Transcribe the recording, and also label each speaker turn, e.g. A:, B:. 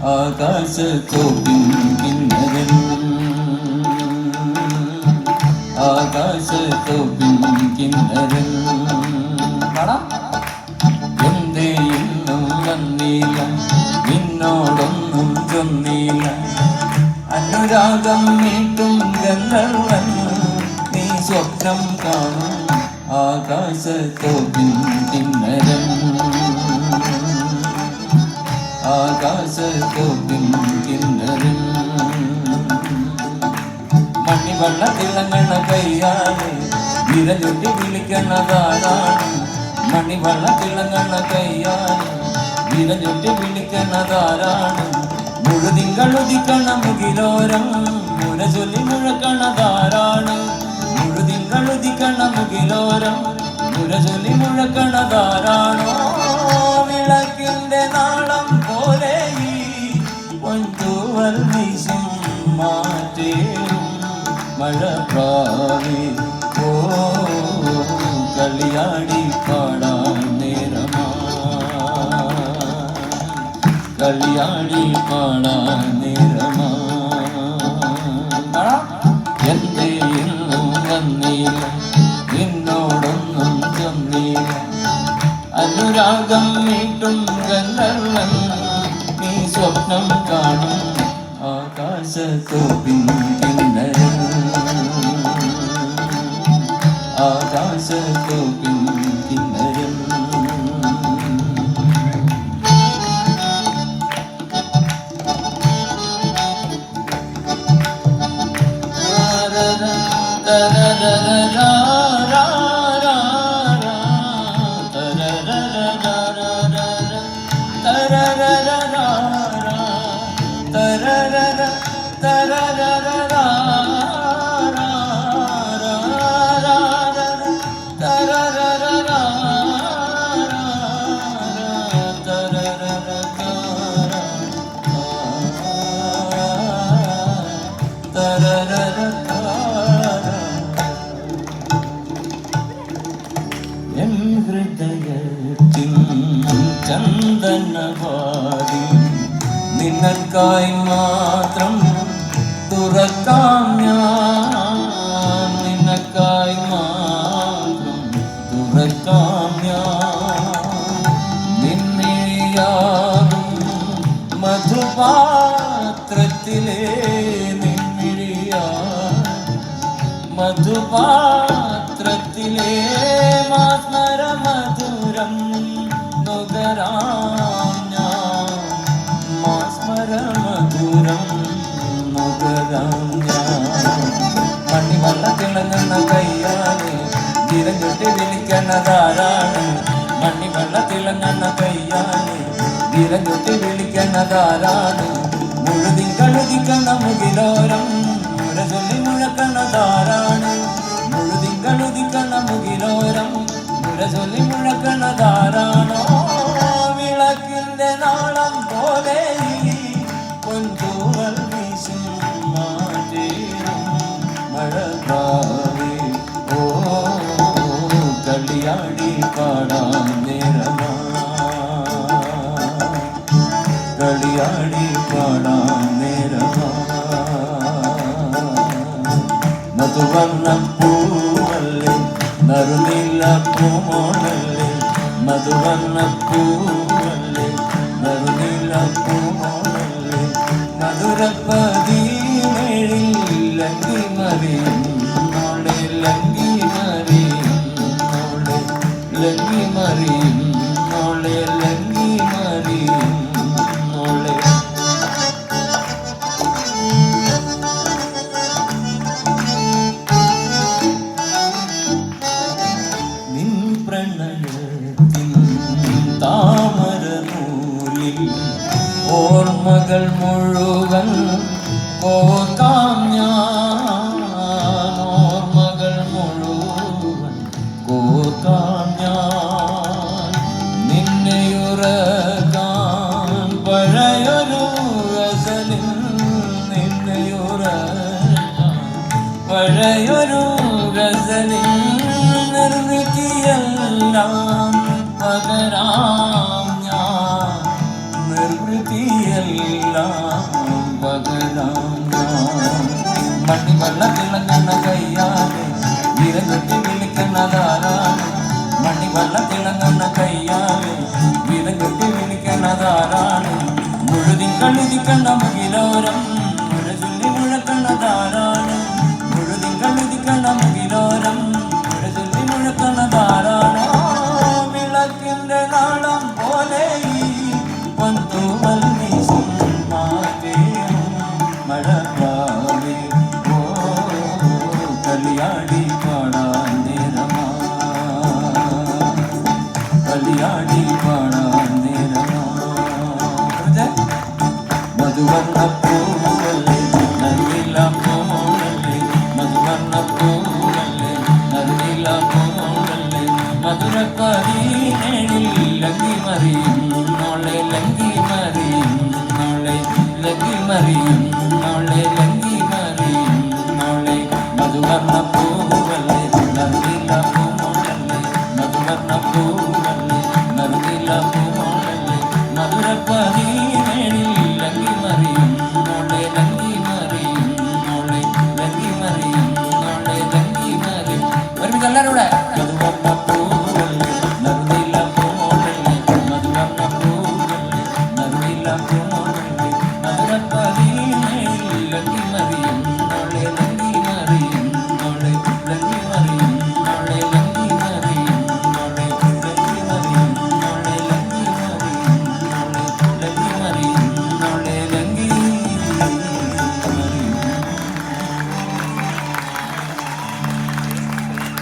A: ആകാശത്തോപ്പിൻ കിന്നരൻ ആകാശത്തോപ്പിൻ കിന്നരൻ എന്തേ ഇന്നും വന്നില്ല നിന്നോടൊന്നും ചൊന്നില്ല അനുരാഗം മീട്ടും ഗന്ധർവൻ നീ സ്വപ്നം കാണും ആകാശത്തോപ്പിൻ കിന്നരൻ ആകാശത്തോപ്പിൻ കിന്നരൻ മണിവെള്ള തിളങ്ങണ കയ്യാണ് വിരലൊട്ടി വിളിക്കണതാരാണ് മണിവെള്ള തിളങ്ങണ കയ്യാണ് വിരലൊട്ടി വിളിക്കണതാരാണ് മുഴുതിങ്കളുദിക്കണ മുകിലോരം മുര ചൊല്ലി മുഴക്കണതാരാണ് മുഴുതിങ്കളുദിക്കണ മുകിലോരം മുര ചൊല്ലി മുഴക്കണതാരാണോ വിളക്കിന്റെ നാളം പോലെ ഈ പൊൻതൂവൽ വീശും മാറ്റേറും മഴപ്രാവേ ഓ കളിയാടി പാടാൻ നേരമാ കളിയാടി പാടാൻ നേരമാ എന്തേ ഇന്നും വന്നില്ല നിന്നോടൊന്നും ചൊന്നില്ല അനുരാഗം മീട്ടും ഗന്ധർവൻ നീ സ്വപ്നം കാണും ആകാശത്തോപ്പിൻ കിന്നരൻ ആകാശത്തോപ്പിൻ കിന്നരൻ ഹൃദയത്തിൻ ചന്ദനവാതി നിനക്കായി മാത്രം തുറക്കാം ഞാൻ നിനക്കായി മാത്രം തുറക്കാം ഞാൻ നിന്നിഴിയാകും മധുപാത്രത്തിലെ മധുപാത്രത്തിലെ മാസ്മര മധുരം നുകരാം ഞാൻ മാസ്മര മധുരം നുകരാം ഞാൻ മണിവെള്ള തിളങ്ങുന്ന കയ്യാണ് നിരഞ്ഞൊട്ടി വിളിക്കണതാരാണ് മണിവെള്ള തിളങ്ങുന്ന കയ്യാണ് നിരഞ്ഞൊട്ടി വിളിക്കണതാരാണ് മുഴുതിങ്കളുദിക്കണ മുകിലോരം മുര ചൊല്ലി മുഴക്കണതാരാണ് മുഴുതിങ്കളുദിക്കണ മുകിലോരം മുര ചൊല്ലി മുഴക്കണതാരാണോ വിളക്കിന്റെ നാളം പോലെ പൊൻതൂവൽ വീശും മാറ്റേറും മഴപ്രാവേ ഓ കളിയാടി പാടാൻ നേരമാ കളിയാടി പാടാൻ നേരമാ മധുവർണ്ണ പൂവല്ലേ നറുനില പൂമോളല്ലേ മധുവർണ്ണ പൂവല്ലേ നറുനില പൂമോളല്ലേ മധുരപ്പതിനേഴിൽ ലങ്കി മറിയുന്നോളെ ലങ്കി മറിയുന്നോളെ ലങ്കി മറിയുന്നോളെ ലങ്കി മറിയുന്നോളെ ഓർമ്മകൾ മുഴുവൻ കോർക്കാം ഞാൻ ഓർമ്മകൾ മുഴുവൻ കോർക്കാം ഞാൻ നിന്നെയുറക്കാൻ പഴയൊരു ഗസലിൽ നിന്നെയുറക്കാൻ പഴയൊരു ഗസലിൽ നിർമ്മിതിയെല്ലാം പകരാം ഞാൻ നിർവൃതിയെല്ലാം എല്ലാം പകരാം മണ്ണി വെള്ളത്തിളങ്ങുന്ന കയ്യാലെ വിരകെട്ടി വിളിക്കുന്നതാരാണ് മണ്ണി വെള്ളത്തിളങ്ങുന്ന കയ്യാലെ വിരകെട്ടി വിളിക്കുന്നതാരാണ് മുഴുതിങ്കൾ ഉദിക്കണ്ട മുകിലോരം മുഴചൊല്ലി മുഴക്കുന്നതാരാണ് മുഴുതിങ്കൾ ഉദിക്കണ്ട മുകിലോരം മുഴചൊല്ലി മുഴക്കുന്നതാരാണോ വിളക്കിന്റെ നാളം പോലെ പൊന്തൂവൽ വീശും മാവേയും മഴവാവേ ഓ കളിയാടി പാടാൻ നേരമാ കളിയാടി പാടാൻ നേരമാ മധുവർണ്ണ പൂവല്ലേ നറുനില പൂവല്ലേ മധുവർണ്ണ പൂവല്ലേ നറുനില പൂവല്ലേ മധുരപ്പതിനേഴിൽ ലങ്കി മറിയും നോളെ ലങ്കി മറിയും നോളെ ലങ്കി മറിയും